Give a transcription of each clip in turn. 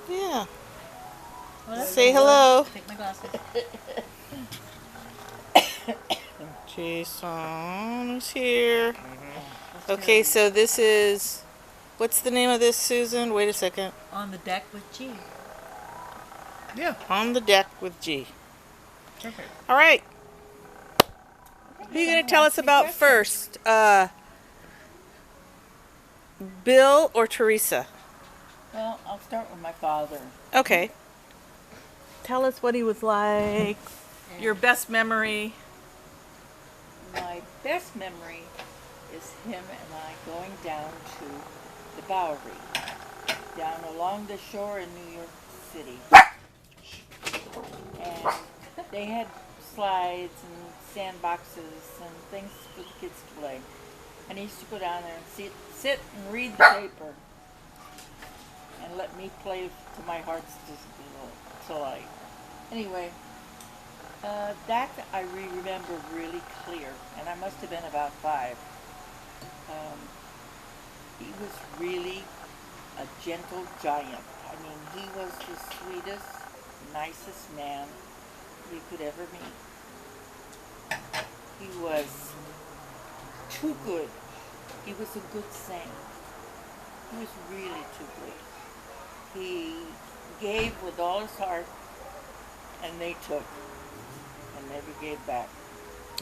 Yeah. Well, Say hello. take my glasses. Jason is here. Mm-hmm. Okay, so this is... What's the name of this, Susan? Wait a second. On the Deck with G. Yeah, On the Deck with G. Perfect. All right. Who are you going to tell us about first? Bill or Teresa? Well, I'll start with my father. Okay. Tell us what he was like. Your best memory. My best memory is him and I going down to the Bowery, down along the shore in New York City. And they had slides and sandboxes and things for the kids to play. And he used to go down there and sit and read the paper and let me play to my heart's delight. Anyway, that I remember really clear, and I must have been about 5. He was really a gentle giant. I mean, he was the sweetest, nicest man you could ever meet. He was too good. He was a good saint. He was really too good. He gave with all his heart, and they took, and never gave back.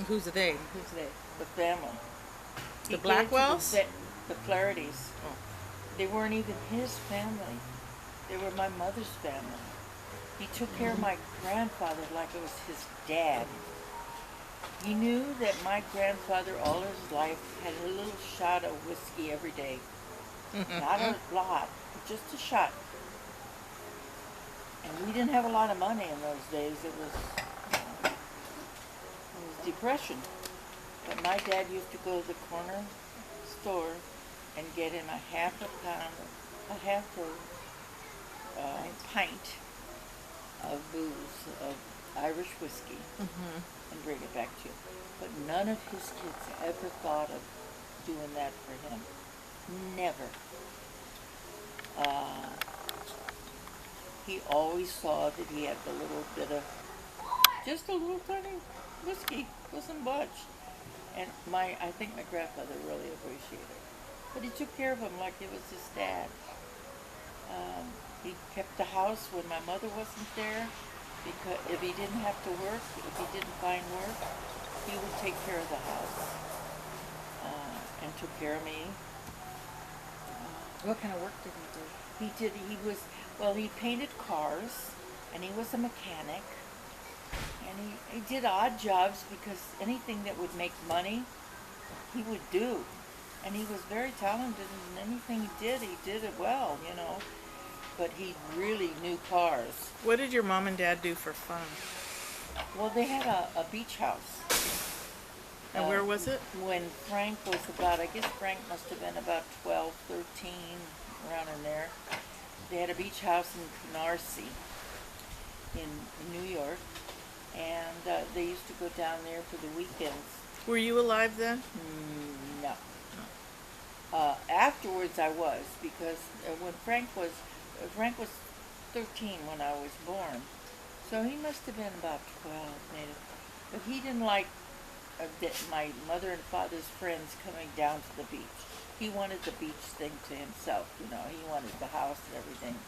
Who's they? Who's they? The family. The Blackwells? The Flahertys. Oh. They weren't even his family. They were my mother's family. He took care of my grandfather like it was his dad. He knew that my grandfather all his life had a little shot of whiskey every day. Not a lot, but just a shot. And we didn't have a lot of money in those days. It was depression. But my dad used to go to the corner store and get him a pint of booze, of Irish whiskey, and bring it back to you. But none of his kids ever thought of doing that for him. Never. He always saw that he had a little bit of, just a little tiny whiskey, wasn't much. And I think my grandfather really appreciated it. But he took care of him like it was his dad. He kept the house when my mother wasn't there, because if he didn't have to work, if he didn't find work, he would take care of the house and took care of me. What kind of work did he do? He painted cars, and he was a mechanic, and he did odd jobs because anything that would make money, he would do. And he was very talented, and anything he did it well, you know. But he really knew cars. What did your mom and dad do for fun? Well, they had a beach house. And where was it? When Frank was I guess Frank must have been about 12, 13, around in there. They had a beach house in Canarsie in New York, and they used to go down there for the weekends. Were you alive then? No. Afterwards I was, because when Frank was 13 when I was born, so he must have been about 12 maybe. But he didn't like my mother and father's friends coming down to the beach. He wanted the beach thing to himself, you know. He wanted the house and everything.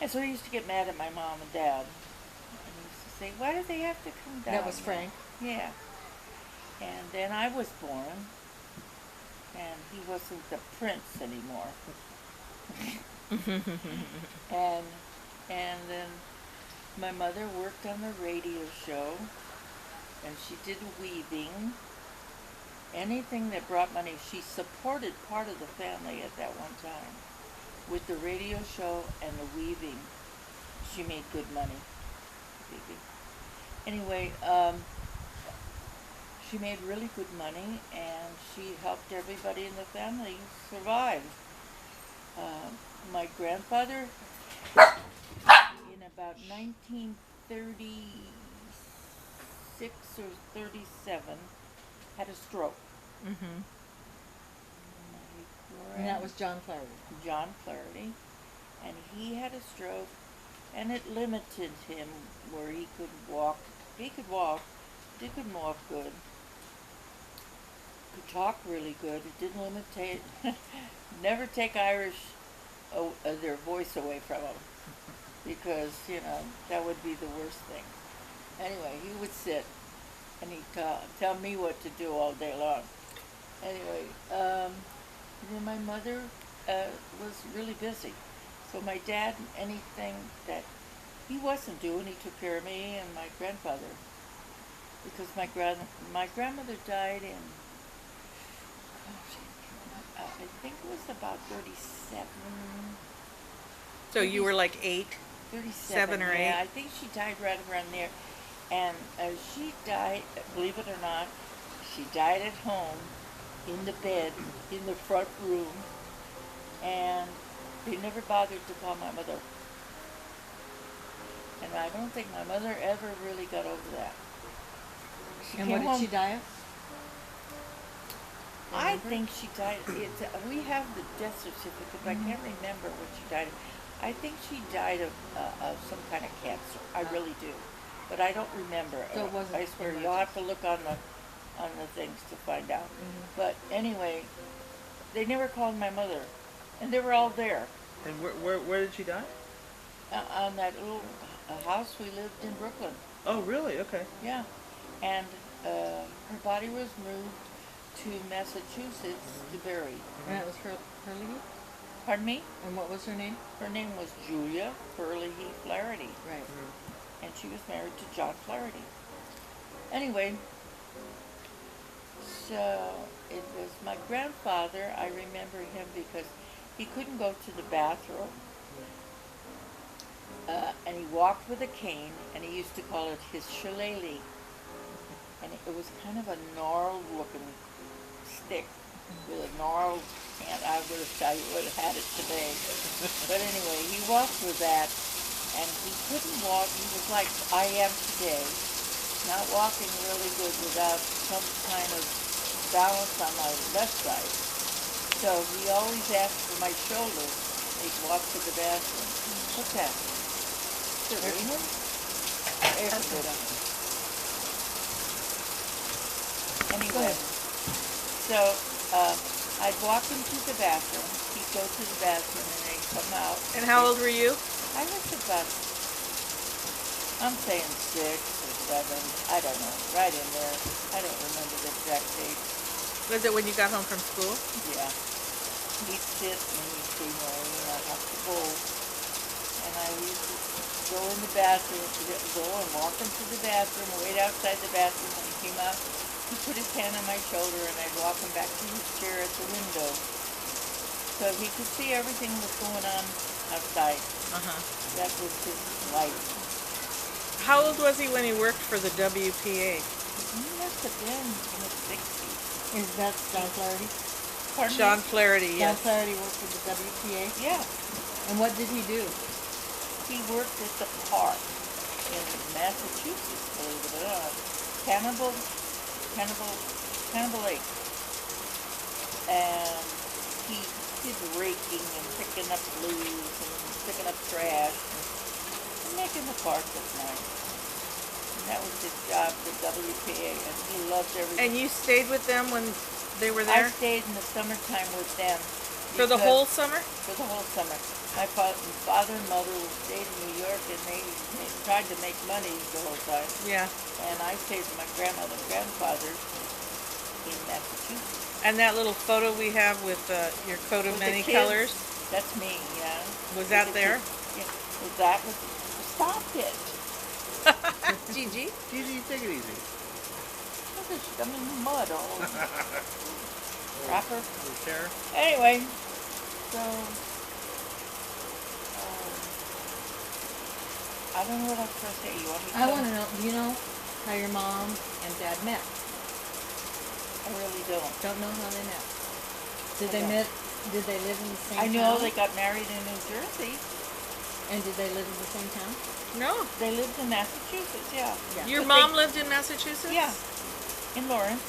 And so he used to get mad at my mom and dad. And he used to say, why do they have to come down? That was Frank? Yeah. And then I was born, and he wasn't the prince anymore. and then my mother worked on the radio show, and she did weaving. Anything that brought money, she supported part of the family at that one time. With the radio show and the weaving, she made good money. Anyway, she made really good money, and she helped everybody in the family survive. My grandfather, in about 1936 or 37, had a stroke. And that was John Flaherty. John Flaherty. And he had a stroke, and it limited him where he could walk. He could walk. He could walk good. Could talk really good. It didn't limitate. Never take Irish their voice away from them, because that would be the worst thing. Anyway, he would sit and he'd tell me what to do all day long. Anyway, then my mother was really busy. So my dad, anything that he wasn't doing, he took care of me and my grandfather. Because my grandmother died in, I think it was about 37. So you were like 8? 37, 7 or 8? Yeah, I think she died right around there. And she died, believe it or not, she died at home, in the bed, in the front room, and they never bothered to call my mother. And I don't think my mother ever really got over that. And what did she die of? I think she died. We have the death certificate, but I can't remember what she died of. I think she died of some kind of cancer. I really do, but I don't remember. So it wasn't I swear, you'll have to look on the things to find out. But anyway, they never called my mother, and they were all there. And where did she die? On that little house we lived in Brooklyn. Oh, really? Okay. Yeah, and her body was moved to Massachusetts to bury. And it was her Lee? Pardon me? And what was her name? Her name was Julia Flaherty. Right. And she was married to John Flaherty. Anyway, so it was my grandfather. I remember him because he couldn't go to the bathroom. And he walked with a cane, and he used to call it his shillelagh. And it was kind of a gnarled looking stick with a gnarled hand. I would have had it today. But anyway, he walked with that, and he couldn't walk. He was like I am today, not walking really good without some kind of balance on my left side. So he always asked for my shoulder. He'd walk to the bathroom. What's that? Is it raining? Air conditioner. Anyway, so I'd walk him to the bathroom. He'd go to the bathroom and they'd come out. And how old were you? I was about, I'm saying 6 or 7. I don't know. Right in there. I don't remember the exact date. Was it when you got home from school? Yeah. He'd sit and he'd say, Maureen, I have to go. And I used to go in the bathroom, go and walk him to the bathroom, wait outside the bathroom. When he came out, he put his hand on my shoulder, and I'd walk him back to his chair at the window, so he could see everything that was going on outside. That was his life. How old was he when he worked for the WPA? He must have been in his 60s. Is that John Flaherty? Pardon me? John Flaherty, John yes. Flaherty worked for the WPA? Yeah. And what did he do? He worked at the park in Massachusetts, believe it or not. Cannibal Lake. And he did raking and picking up leaves and picking up trash and making the park look nice. And that was his job, the WPA, and he loved everything. And you stayed with them when they were there? I stayed in the summertime with them. For the whole summer? For the whole summer. My father and mother stayed in New York, and they tried to make money the whole time. Yeah. And I stayed with my grandmother and grandfather in Massachusetts. And that little photo we have with your coat of With many the kids, colors? That's me, yeah. Was that there? Yeah. Stop it. Gigi? Gigi, take it easy. Look at I'm in the mud all over. Rapper. Little chair. Anyway, so I don't know what I was supposed to say. You want me to? I want to know, do you know how your mom and dad met? I really don't. Don't know how they met. Did I they don't. did they live in the same I town? know they got married in New Jersey. And did they live in the same town? No. They lived in Massachusetts, yeah. Your But mom lived in Massachusetts? Yeah, in Lawrence.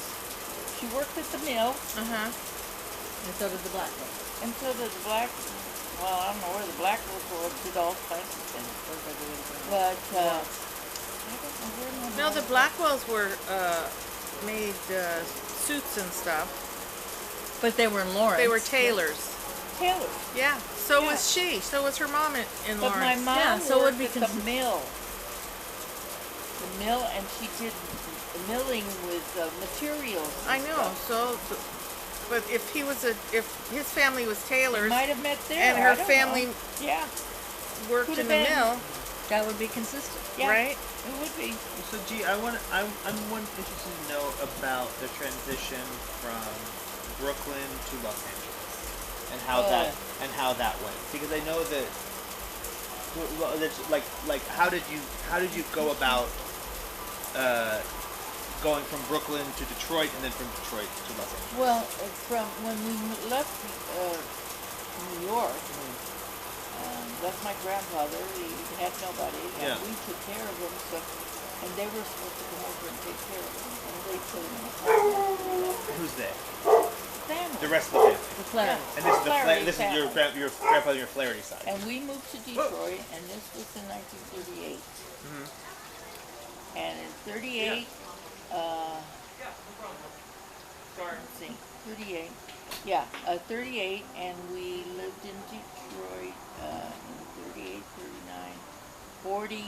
She worked at the mill, Uh-huh. And so did the Blackwell. and so did the Well, I don't know where the Blackwells were, did all kinds of things. But, I don't know where my No, the mom- Blackwells were made suits and stuff. But they were in Lawrence. They were tailors. Taylor. Yeah. So Yeah. was she. So was her mom in But my Lawrence. mom Yeah, so it would worked be at the mill. The mill, and she did milling with materials. and I know. stuff. So, but if his family was tailors Might have met there. and I her don't family know. Yeah, worked Could in have the been. mill, That would be consistent. yeah, right? it would be. So, gee, I'm interested to know about the transition from Brooklyn to Los Angeles, and how that went. Because I know that, well, that's like how did you go about going from Brooklyn to Detroit and then from Detroit to Los Angeles? Well, from when we left New York, left my grandfather. He had nobody, and Yeah. we took care of him. So, and they were supposed to come over and take care of him, and they put him in a apartment. Who's they? Family. The rest of the family. The Clarence. Yeah. And this is Flaherty this is your family. your grandfather, your Flaherty side. And we moved to Detroit, and this was in 1938. Mhm. And in 38, let's see, 38. Yeah, 38, and we lived in Detroit in 38, 39, 40,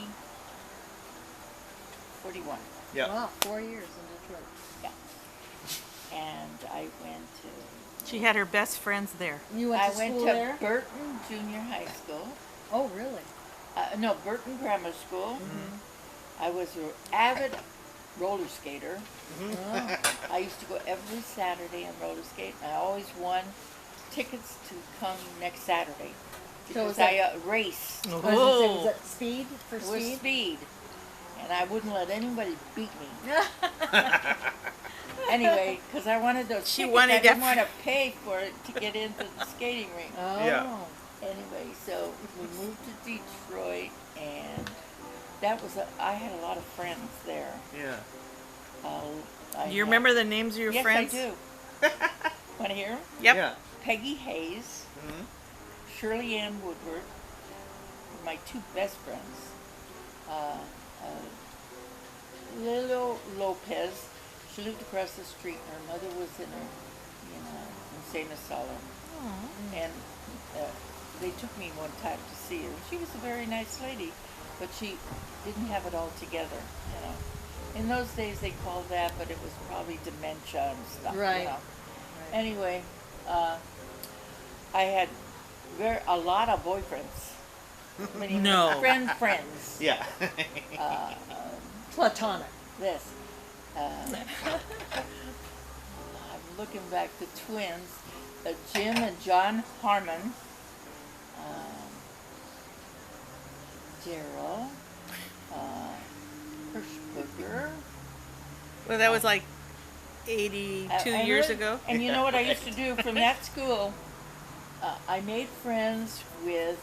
41. Yeah. Wow, 4 years in Detroit. Yeah. And I went to She had her best friends there. You went I to went school to there? Burton Junior High School. Oh, really? No, Burton Grammar School. Mm-hmm. I was an avid roller skater. Oh. I used to go every Saturday and roller skate. I always won tickets to come next Saturday. So was Because I raced. I was gonna say, Oh. was that speed for It was speed? speed. And I wouldn't let anybody beat me. Anyway, because I wanted those She tickets. wanted I didn't that- want to pay for it to get into the skating rink. Oh. Yeah. Anyway, so we moved to Detroit, and that was I had a lot of friends there. Yeah. I You remember the names of your yes, friends? I do. Want to hear 'em? Yep. Yeah. Peggy Hayes, Mhm. Shirley Ann Woodward, my two best friends. Lilo Lopez, she lived across the street. Her mother was in a insane asylum, and they took me one time to see her. She was a very nice lady, but she didn't have it all together. You know, in those days they called that, but it was probably dementia and stuff. Right. You know? Right. Anyway, I had a lot of boyfriends. I mean, No. friends. Yeah. Platonic. This. I'm looking back, the twins, Jim and John Harmon, Daryl, Hirschberger. Well, that was like 82 And years what- ago. And you know what I used to do from that school? I made friends with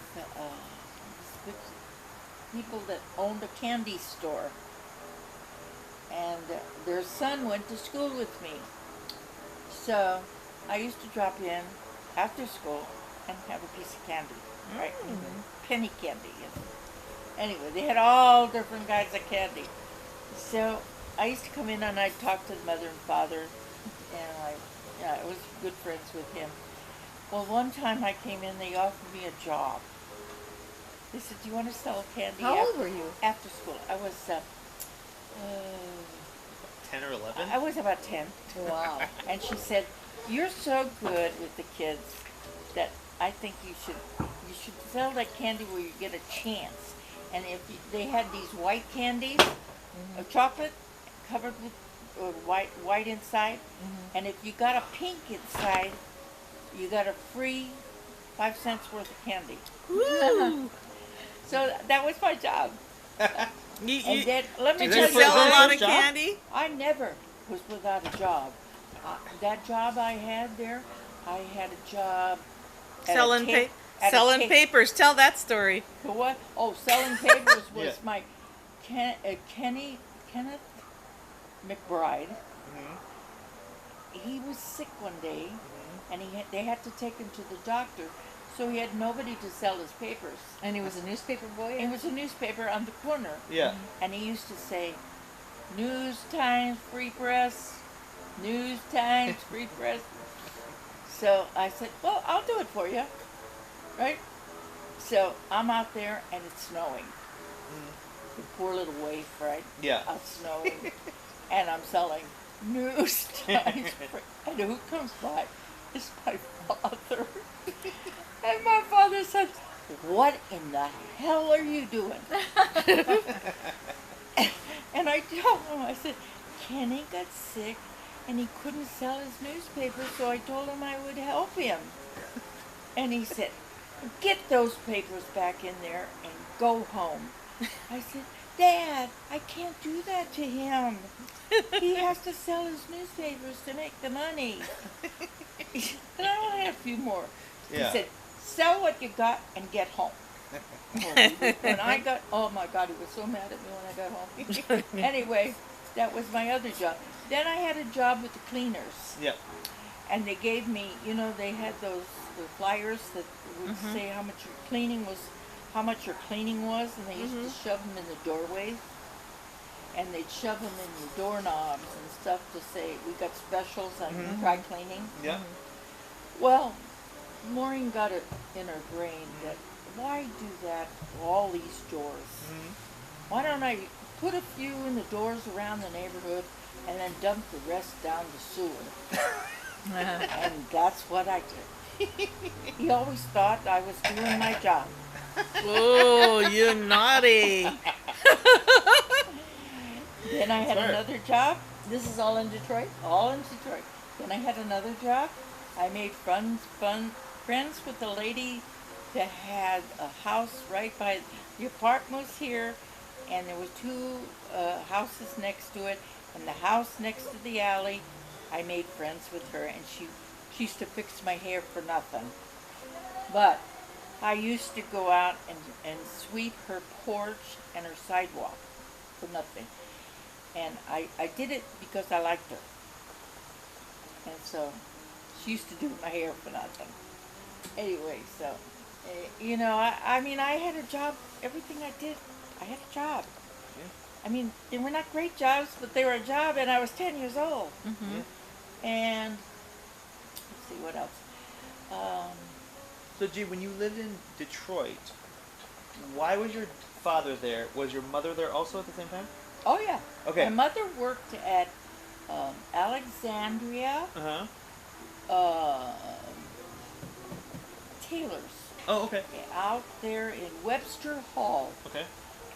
people that owned a candy store. And their son went to school with me. So I used to drop in after school and have a piece of candy, right? Penny candy. Anyway, they had all different kinds of candy. So I used to come in and I'd talk to the mother and father, and I was good friends with him. Well, one time I came in, they offered me a job. They said, "Do you want to sell candy?" How old were you? After school. I was 10 or 11? I was about 10. Wow. And she said, "You're so good with the kids that I think you should sell that candy where you get a chance." And if they had these white candies, of chocolate covered with white inside, and if you got a pink inside, you got a free 5 cents worth of candy. Woo! So that was my job. You, And then let me Did tell you they you, sell a lot of job? candy? I never was without a job. That job I had there, I had a job at Selling a at a selling tape- papers. Tell that story. For what? Oh, selling papers was Yeah. my Kenneth McBride. He was sick one day, and they had to take him to the doctor. so he had nobody to sell his papers. And he was a newspaper boy? It was a newspaper on the corner. Yeah. And he used to say, News Times Free Press, News Times Free Press. So I said, well, I'll do it for you, right? So I'm out there and it's snowing. The poor little waif, right? Yeah. Out snowing. And I'm selling News Times Free. And who comes by? It's my father. And my father said, what in the hell are you doing? And I told him, I said, Kenny got sick and he couldn't sell his newspaper, so I told him I would help him. And he said, get those papers back in there and go home. I said, Dad, I can't do that to him. He has to sell his newspapers to make the money. And I only had a few more. Yeah. He said, sell what you got and get home. When I got, oh my God, he was so mad at me when I got home. Anyway, that was my other job. Then I had a job with the cleaners. Yeah. And they gave me, they had the flyers that would say how much your cleaning was, and they used to shove them in the doorways. And they'd shove them in the doorknobs and stuff to say, we got specials on dry cleaning. Yeah. Well, Maureen got it in her brain that, why do that for all these doors? Why don't I put a few in the doors around the neighborhood and then dump the rest down the sewer? And that's what I did. He always thought I was doing my job. Oh, you naughty. Then I had Smart. another job, This is all in Detroit? all in Detroit. Then I had another job. I made friends with a lady that had a house right by, the apartment was here, and there were two houses next to it, and the house next to the alley. I made friends with her, and she used to fix my hair for nothing. But I used to go out and sweep her porch and her sidewalk for nothing. And I did it because I liked her. And so she used to do my hair for nothing. Anyway, so, I mean, I had a job. Everything I did, I had a job. Yeah. I mean, they were not great jobs, but they were a job, and I was 10 years old. Yeah. And let's see, what else? So, G, when you lived in Detroit, why was your father there? Was your mother there also at the same time? Oh, yeah. Okay. My mother worked at Alexandria Taylor's Oh, okay. out there in Webster Hall. Okay.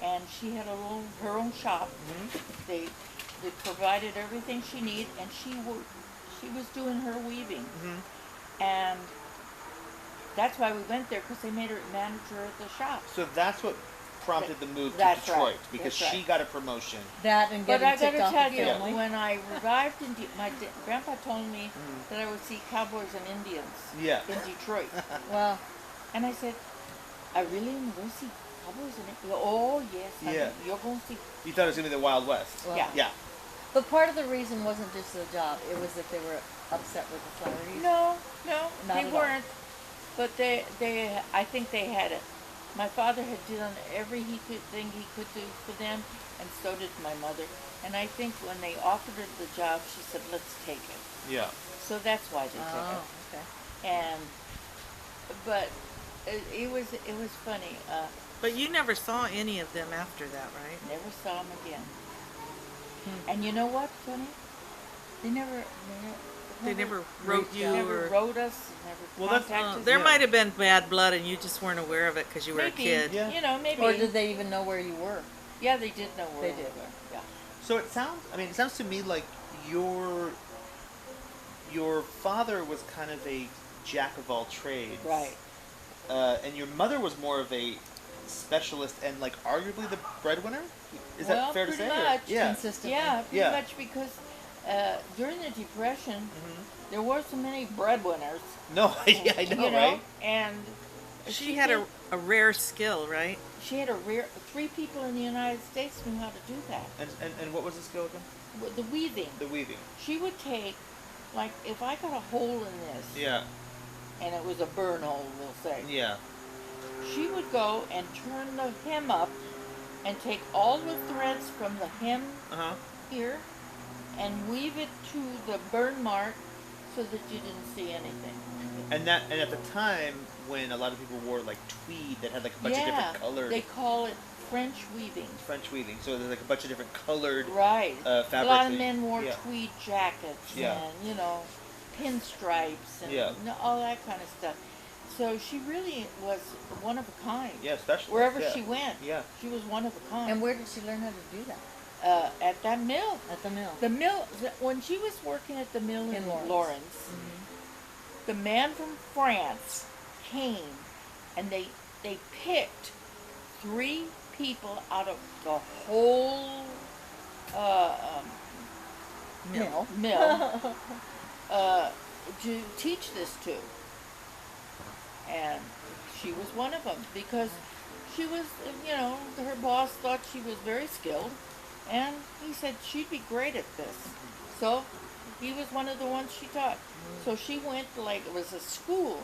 And she had her own shop. They provided everything she needed, and she was doing her weaving. And that's why we went there, because they made her manager at the shop. So that's what prompted the move to That's Detroit, right. because That's she right. got a promotion. That and But getting I got ticked to off tell the you, family. when I arrived in my grandpa told me that I would see cowboys and Indians Yeah. in Detroit. Well, And I said, I really am going to see cowboys and Indians? Oh, yes, honey, Yeah. you're going to see. You thought it was gonna be the Wild West. well, Yeah. Yeah. But part of the reason wasn't just the job; it was that they were upset with the Flaherty's. No, Not they at all. weren't. But I think they had it. My father had done every thing he could do for them, and so did my mother. And I think when they offered her the job, she said, let's take it. Yeah. So that's why they took Oh, it. okay. But it was funny. But you never saw any of them after that, right? Never saw them again. And you know what, funny? They never wrote you never or... wrote us, never Well, that's- contacted us. There Yeah. might have been bad blood and you just weren't aware of it because you were Maybe, a kid. Yeah. Maybe. Or did they even know where you were? Yeah, they did know where They we did. were. Yeah. So it sounds to me like your father was kind of a jack of all trades. Right. And your mother was more of a specialist and like arguably the breadwinner? Is Well, that fair to pretty say? Or- much. Yeah. Consistently. Yeah, pretty Yeah. much, because during the Depression, there weren't so many breadwinners. No, yeah, I know, right? And She had a rare skill, right? she had three people in the United States knew how to do that. And what was the skill again? With the weaving. The weaving. She would take, like, if I got a hole in this, Yeah. and it was a burn hole, we'll say. Yeah. She would go and turn the hem up and take all the threads from the hem here and weave it to the burn mark so that you didn't see anything. And at the time when a lot of people wore like tweed that had like a bunch of different colored. They call it French weaving. French weaving. So there's like a bunch of different colored Right. fabrics. A lot of men wore tweed jackets Yeah. and, pinstripes and all that kind of stuff. So she really was one of a kind. Yeah, especially wherever she went. Yeah. She was one of a kind. And where did she learn how to do that? At that mill. At the mill. The mill, when she was working at the mill in Lawrence, the man from France came and they picked 3 people out of the whole mill to teach this to. And she was one of them because she was, her boss thought she was very skilled, and he said she'd be great at this. So he was one of the ones she taught. So she went it was a school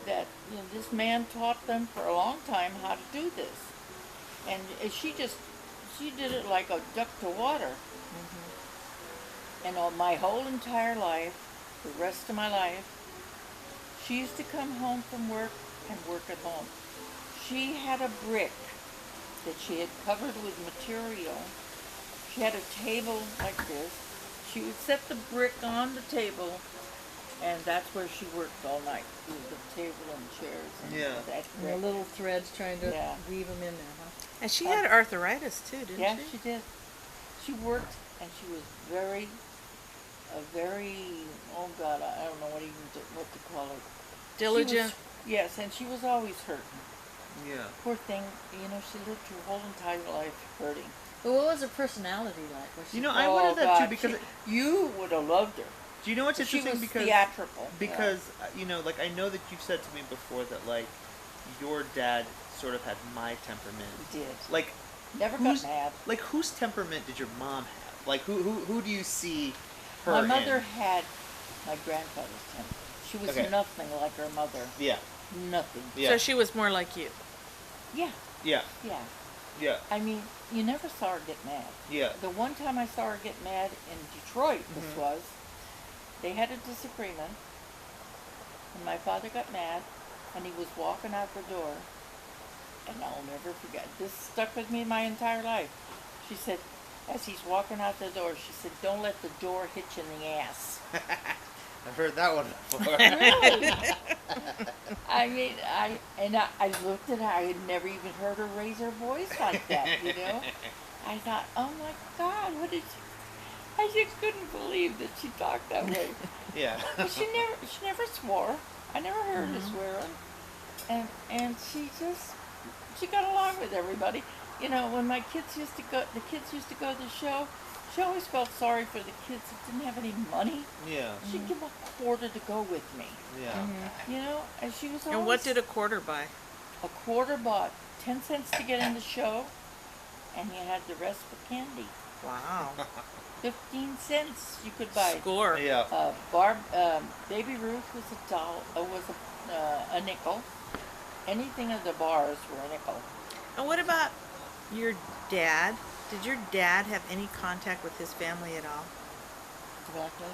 that this man taught them for a long time how to do this. And she did it like a duck to water. And all my whole entire life, the rest of my life, she used to come home from work and work at home. She had a brick that she had covered with material. She had a table like this. She would set the brick on the table, and that's where she worked all night, with the table and chairs. And that And brick. the little threads trying to weave them in there, huh? And she had arthritis too, didn't she? Yeah, she did. She worked, and she was very, oh God, I don't know what to call her. Diligent. Yes, and she was always hurting. Yeah. Poor thing, she lived her whole entire life hurting. But what was her personality like? Was she I wondered that too because you would have loved her. do you know what's She interesting was because theatrical. because like I know that you've said to me before that like your dad sort of had my temperament. He did. Like Never got mad. Like whose temperament did your mom have? Like who do you see her My mother in? had my grandfather's temper. She was Okay. nothing like her mother. Yeah. Nothing. Yeah. So she was more like you. Yeah. Yeah. Yeah. Yeah. I mean, you never saw her get mad. Yeah. The one time I saw her get mad in Detroit, this was, they had a disagreement, and my father got mad, and he was walking out the door, and I'll never forget, this stuck with me my entire life. She said, as he's walking out the door, she said, "Don't let the door hit you in the ass." I've heard that one before. Really? I mean, I looked at her, I had never even heard her raise her voice like that, I thought, oh my God, what did she, I just couldn't believe that she talked that way. Yeah. But she never swore. I never heard her swearing. And she got along with everybody. When my kids used to go, the kids used to go to the show, she always felt sorry for the kids that didn't have any money. Yeah. She'd give a quarter to go with me. Yeah. And she was always... And what did a quarter buy? A quarter bought 10 cents to get in the show, and you had the rest for candy. Wow. 15 cents you could buy. Score. Yeah. Baby Ruth was a nickel. Anything at the bars were a nickel. And what about your dad? Did your dad have any contact with his family at all?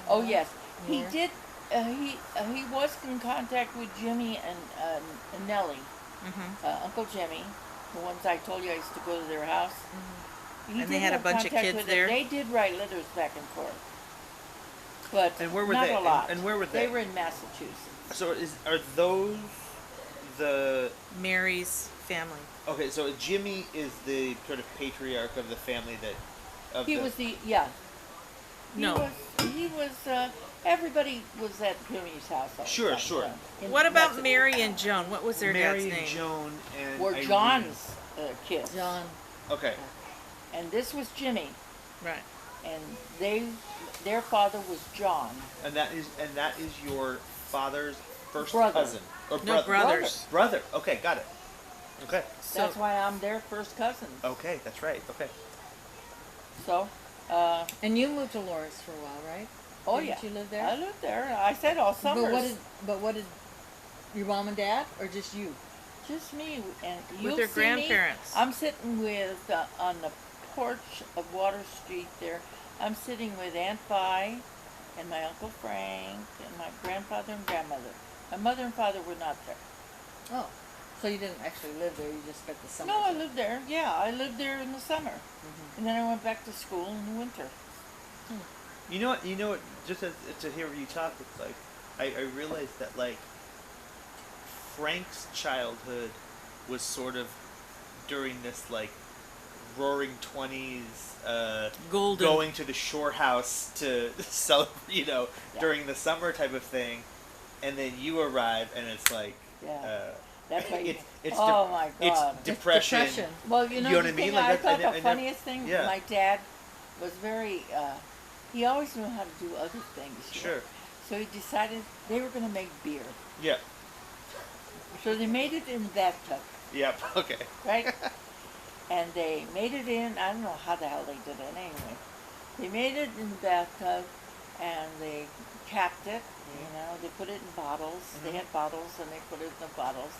Oh yes, he did. He was in contact with Jimmy and Nellie, Uncle Jimmy, the ones I told you I used to go to their house. He And they did had a have bunch of contact kids with there? them. They did write letters back and forth, but And where were not they? a lot. And where were they? They were in Massachusetts. So are those the Mary's family. okay? So Jimmy is the sort of patriarch of the family that. He was the yeah. No. He was. Everybody was at Jimmy's house. All the Sure, time, sure. in What about Massachusetts. Mary and Joan? What was their Mary dad's and name? Joan and Were Irene. John's kids. John. Okay. And this was Jimmy, Right. and their father was John. And that is your father's first Brother. cousin or No, brothers. Brother. Okay, got it. Okay. So, That's why I'm their first cousin. Okay, that's right. Okay. So, And you moved to Lawrence for a while, right? oh Didn't yeah, you live there? I lived there. I said all summers. But what did Your mom and dad, or just you? Just me, and you'll With their see me. grandparents. I'm sitting with on the porch of Water Street. There, I'm sitting with Aunt Vi, and my Uncle Frank, and my grandfather and grandmother. My mother and father were not there. Oh, so you didn't actually live there? You just spent the summer. No, I there. lived there. Yeah, I lived there in the summer, and then I went back to school in the winter. You know what? You know what? Just to hear you talk, it's like I realized that like Frank's childhood was sort of during this like roaring 20s, Golden. going to the shore house to celebrate, Yeah. during the summer type of thing, and then you arrive and it's like, Yeah. That's why. it's Oh my God. it's depression. depression. Well, you know, You know the what I mean? thing Like, I that- thought I the never- funniest thing, yeah. my dad was very, he always knew how to do other things. you know. Sure. So he decided they were going to make beer. Yeah. So they made it in the bathtub, Yep. Okay. right? And they made it in, I don't know how the hell they did it anyway. They made it in the bathtub and they capped it, they put it in bottles. They had bottles and they put it in the bottles.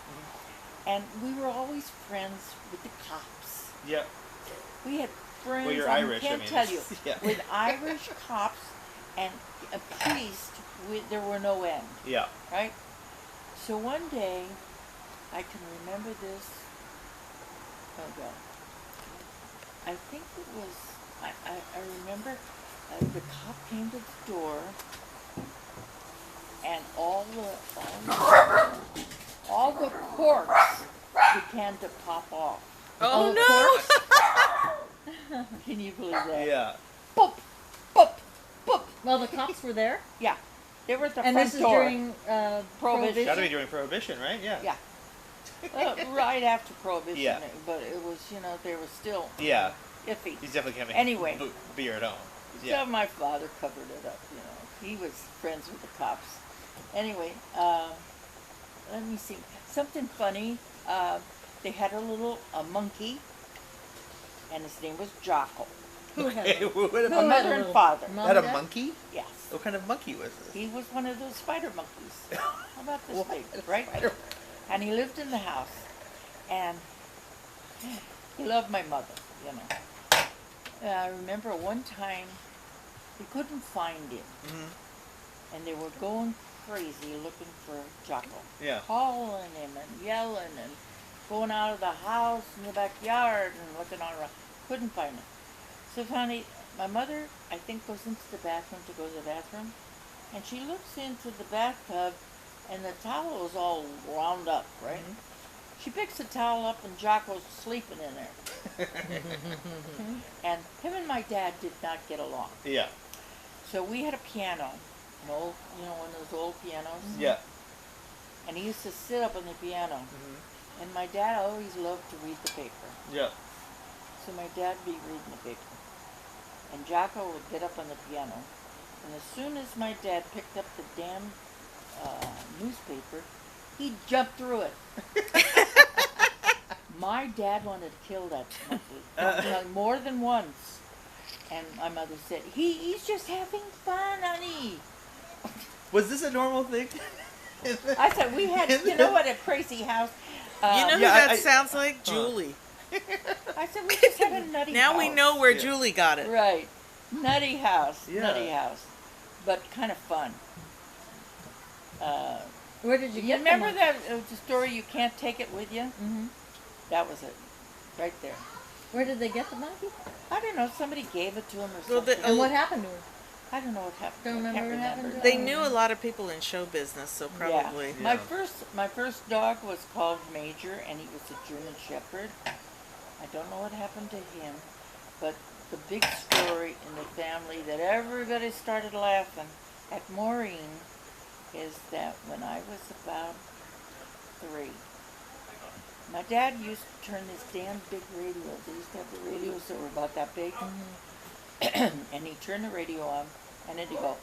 And we were always friends with the cops. Yep. We had friends, Well, you're I Irish, can't I mean, tell you, it's- yeah. with Irish cops and a priest, there were no end, Yeah. right? So one day, I can remember this, oh God, I think it was, I remember the cop came to the door and all the corks began to pop off. Oh no! Can you believe that? Yeah. Boop, boop, boop. Well, the cops were there, Yeah, they were at the and front this is door. during Prohibition. Gotta be during Prohibition, right? Yeah. Yeah. Right after Prohibition, Yeah. but it was, they were still Yeah. iffy. He's definitely coming. Anyway. Beer at home. So Yeah. my father covered it up, He was friends with the cops. Anyway, let me see. Something funny. They had a monkey, and his name was Jocko. Who had Hey, it? what Who My had mother a and little- father. Mom Had and a Dad? monkey? Yes. What kind of monkey was this? He was one of those spider monkeys. How about this What? big, right? And he lived in the house, and he loved my mother, I remember one time we couldn't find him, and they were going crazy looking for Jocko. Yeah. Calling him and yelling and going out of the house in the backyard and looking all around. Couldn't find him. So finally, my mother, I think, goes into the bathroom to go to the bathroom, and she looks into the bathtub, and the towel is all wound up, right? She picks the towel up, and Jocko's sleeping in there. And him and my dad did not get along. Yeah. So we had a piano, an old, one of those old pianos. Yeah. And he used to sit up on the piano. And my dad always loved to read the paper. Yeah. So my dad would be reading the paper. And Jocko would get up on the piano. And as soon as my dad picked up the damn newspaper, he'd jump through it. My dad wanted to kill that monkey more than once. And my mother said, he's just having fun, honey. Was this a normal thing? I said, we had, what a crazy house. You know who Yeah, that sounds like? Julie. I said, we just had a nutty house. Now we know where Yeah. Julie got it. Right. Nutty house. Yeah. Nutty house. But kind of fun. Where did you You get remember them? that the story, You Can't Take It With You? Mm-hmm. That was it. Right there. Where did they get the monkey? I don't know. Somebody gave it to him or Well, something. And what happened to her? I don't know what happened. Don't I remember can't what happened to They Oh. knew a lot of people in show business, so probably. Yeah. Yeah. My first dog was called Major, and he was a German Shepherd. I don't know what happened to him, but the big story in the family that everybody started laughing at Maureen is that when I was about 3, my dad used to turn this damn big radio. They used to have the radios that were about that big. And he'd turn the radio on, and then he'd go,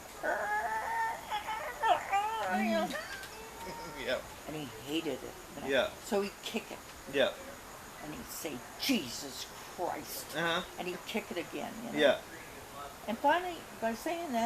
Yeah. and he hated it. Yeah. So he'd kick it, Yeah. and he'd say, Jesus Christ. Uh huh. And he'd kick it again, Yeah. And finally, by saying that,